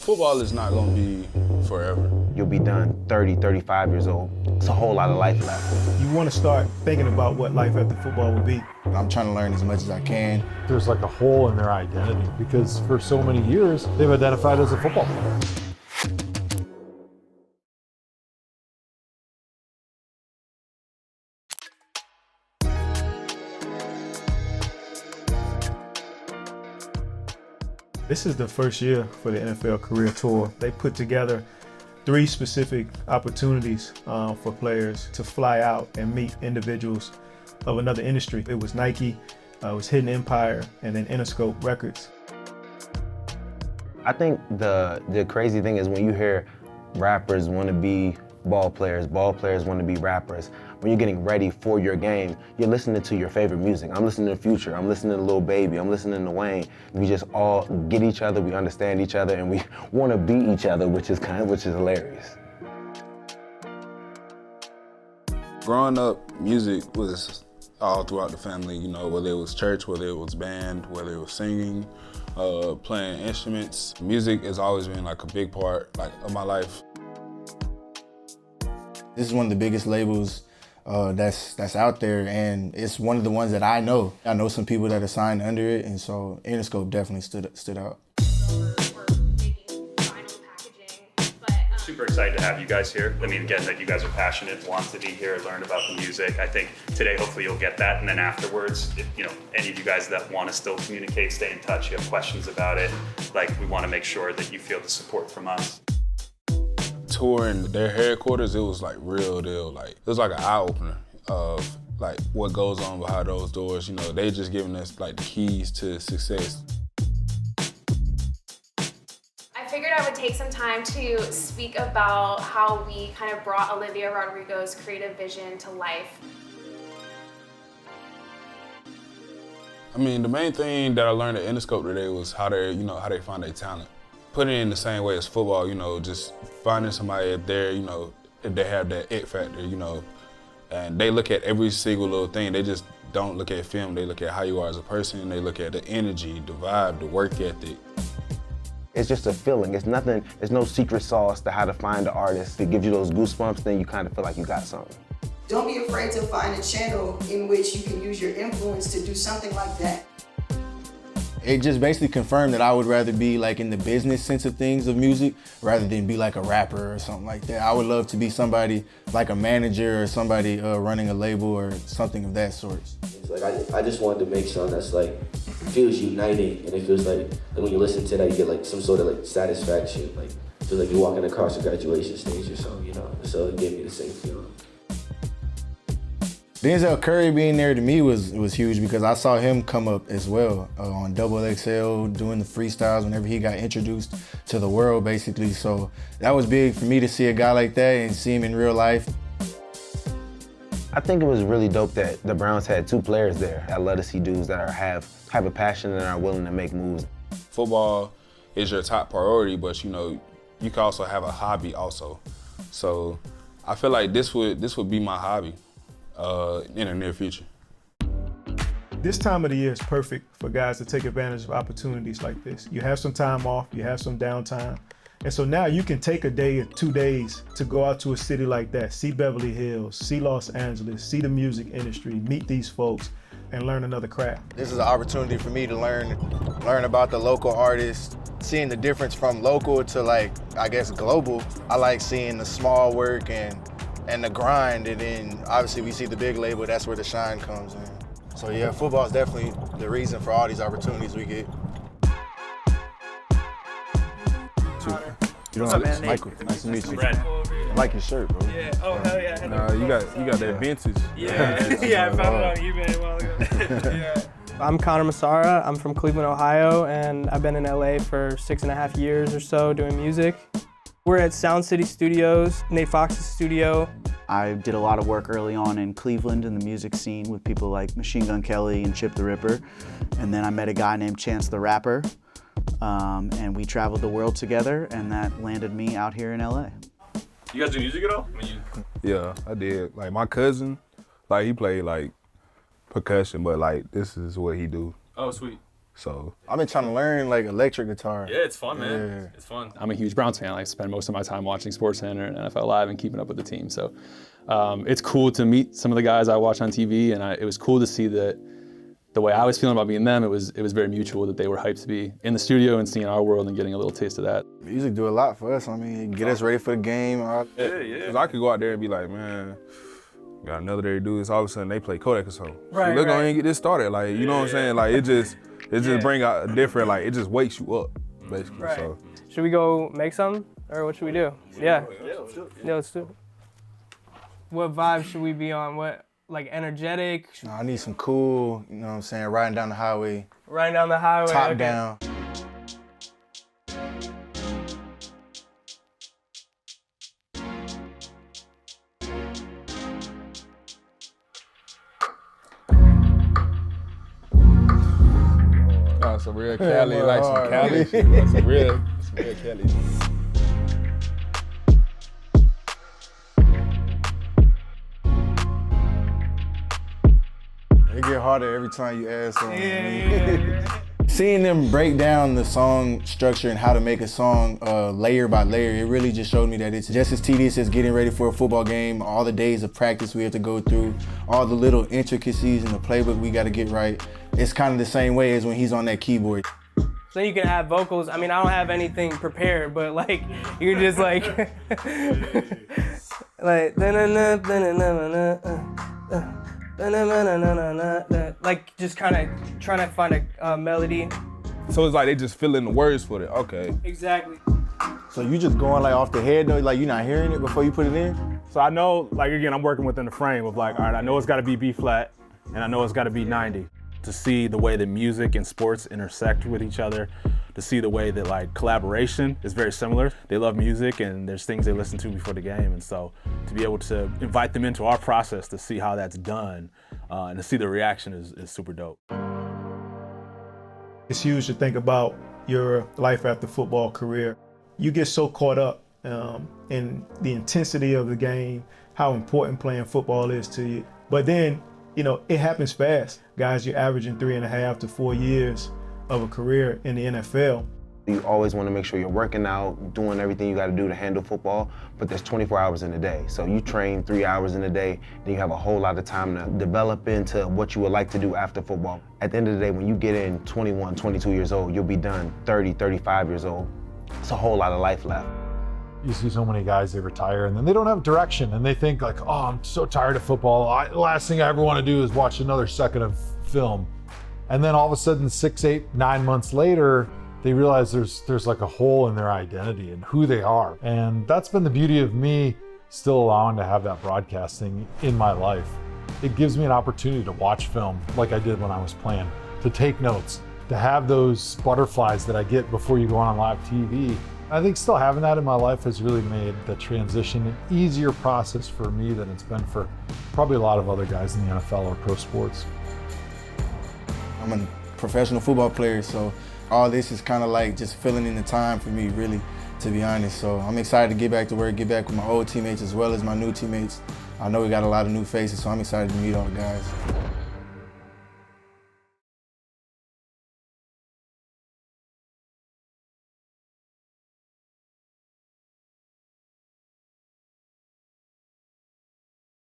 Football is not gonna be forever. You'll be done 30, 35 years old. It's a whole lot of life left. You want to start thinking about what life after football will be. I'm trying to learn as much as I can. There's like a hole in their identity because for so many years, they've identified as a football player. This is the first year for the NFL Career Tour. They put together 3 specific opportunities for players to fly out and meet individuals of another industry. It was Nike, it was Hidden Empire, and then Interscope Records. I think the crazy thing is when you hear rappers want to be ball players want to be rappers. When you're getting ready for your game, you're listening to your favorite music. I'm listening to Future, I'm listening to Lil Baby, I'm listening to Wayne. We just all get each other, we understand each other, and we want to beat each other, which is hilarious. Growing up, music was all throughout the family, you know, whether it was church, whether it was band, whether it was singing, playing instruments. Music has always been like a big part of my life. This is one of the biggest labels that's out there, and it's one of the ones that I know. I know some people that are signed under it, and so Interscope definitely stood out. Super excited to have you guys here. I mean, again, that you guys are passionate, want to be here, learn about the music. I think today, hopefully you'll get that. And then afterwards, if, you know, any of you guys that want to still communicate, stay in touch, you have questions about it, like we want to make sure that you feel the support from us. Touring their headquarters, it was like real deal. Like, it was like an eye opener of like what goes on behind those doors. You know, they just giving us like the keys to success. I figured I would take some time to speak about how we kind of brought Olivia Rodrigo's creative vision to life. I mean, the main thing that I learned at Interscope today was how they find their talent. Put it in the same way as football, you know, just finding somebody up there, you know, if they have that it factor, you know, and they look at every single little thing. They just don't look at film. They look at how you are as a person. They look at the energy, the vibe, the work ethic. It's just a feeling. It's nothing, there's no secret sauce to how to find the artist. It gives you those goosebumps, then you kind of feel like you got something. Don't be afraid to find a channel in which you can use your influence to do something like that. It just basically confirmed that I would rather be like in the business sense of things of music rather than be like a rapper or something like that. I would love to be somebody like a manager or somebody running a label or something of that sort. It's like I just wanted to make something that's like feels uniting, and it feels like when you listen to that you get like some sort of like satisfaction, like it feels like you're walking across a graduation stage or something, you know. So it gave me the same feeling. Denzel Curry being there to me was huge because I saw him come up as well on Double XL doing the freestyles whenever he got introduced to the world basically. So that was big for me to see a guy like that and see him in real life. I think it was really dope that the Browns had 2 players there. I love to see dudes that have a passion and are willing to make moves. Football is your top priority, but you know, you can also have a hobby also. So I feel like this would be my hobby in the near future. This time of the year is perfect for guys to take advantage of opportunities like this. You have some time off, you have some downtime. And so now you can take a day or 2 days to go out to a city like that, see Beverly Hills, see Los Angeles, see the music industry, meet these folks, and learn another craft. This is an opportunity for me to learn about the local artists, seeing the difference from local to like, I guess, global. I like seeing the small work and the grind, and then obviously we see the big label, that's where the shine comes in. So yeah, football is definitely the reason for all these opportunities we get. You know, it's Michael. Nice to meet you. I like your shirt, bro. Yeah. Oh hell yeah. Nah, you got that vintage. Yeah. Yeah. I found it on eBay a while ago. Yeah. I'm Connor Massara. I'm from Cleveland, Ohio, and I've been in LA for 6.5 years or so doing music. We're at Sound City Studios, Nate Fox's studio. I did a lot of work early on in Cleveland in the music scene with people like Machine Gun Kelly and Chip the Ripper. And then I met a guy named Chance the Rapper, and we traveled the world together, and that landed me out here in LA. You guys do music at all? Yeah, I did. Like my cousin, like he played like percussion, but like this is what he do. Oh, sweet. So I've been trying to learn like electric guitar. Yeah, it's fun, man. Yeah. It's fun. I'm a huge Browns fan. I spend most of my time watching SportsCenter and NFL Live and keeping up with the team. So it's cool to meet some of the guys I watch on TV, and it was cool to see that the way I was feeling about being them, it was very mutual, that they were hyped to be in the studio and seeing our world and getting a little taste of that. Music do a lot for us. I mean, get us ready for the game. Because I could go out there and be like, man, got another day to do this. All of a sudden they play Kodak or something. Right, Look, right. go ahead and get this started. Like, you know what I'm saying? Like, it just bring out a different, like, it just wakes you up, basically. Right. So. Should we go make some, or what should we do? Yeah. Yeah, let's do it. What vibe should we be on? What, like energetic? I need some cool, you know what I'm saying, riding down the highway. Riding down the highway. Top okay. down. Oh, some real Cali, like some Cali shit. Like some real Cali. It get harder every time you add something. Seeing them break down the song structure and how to make a song layer by layer, it really just showed me that it's just as tedious as getting ready for a football game, all the days of practice we have to go through, all the little intricacies in the playbook we got to get right. It's kind of the same way as when he's on that keyboard. So you can add vocals. I mean, I don't have anything prepared, but like, you're just like, like, like just kind of trying to find a melody. So it's like they just fill in the words for it. Okay. Exactly. So you just going like off the head though, like you're not hearing it before you put it in? So I know, like again, I'm working within the frame of like, all right, I know it's got to be B flat, and I know it's got to be 90. To see the way that music and sports intersect with each other, to see the way that like collaboration is very similar. They love music and there's things they listen to before the game, and so to be able to invite them into our process to see how that's done and to see the reaction is super dope. It's huge to think about your life after football career. You get so caught up in the intensity of the game, how important playing football is to you. But then, you know, it happens fast. Guys, you're averaging 3.5 to 4 years of a career in the NFL. You always want to make sure you're working out, doing everything you got to do to handle football, but there's 24 hours in a day. So you train 3 hours in a day, then you have a whole lot of time to develop into what you would like to do after football. At the end of the day, when you get in 21, 22 years old, you'll be done 30, 35 years old. It's a whole lot of life left. You see so many guys, they retire and then they don't have direction and they think like, oh, I'm so tired of football. The last thing I ever want to do is watch another second of film. And then all of a sudden, 6, 8, 9 months later, they realize there's like a hole in their identity and who they are. And that's been the beauty of me still allowing to have that broadcasting in my life. It gives me an opportunity to watch film like I did when I was playing, to take notes, to have those butterflies that I get before you go on live TV. I think still having that in my life has really made the transition an easier process for me than it's been for probably a lot of other guys in the NFL or pro sports. I'm a professional football player, so all this is kind of like just filling in the time for me, really, to be honest. So I'm excited to get back to work, get back with my old teammates as well as my new teammates. I know we got a lot of new faces, so I'm excited to meet all the guys.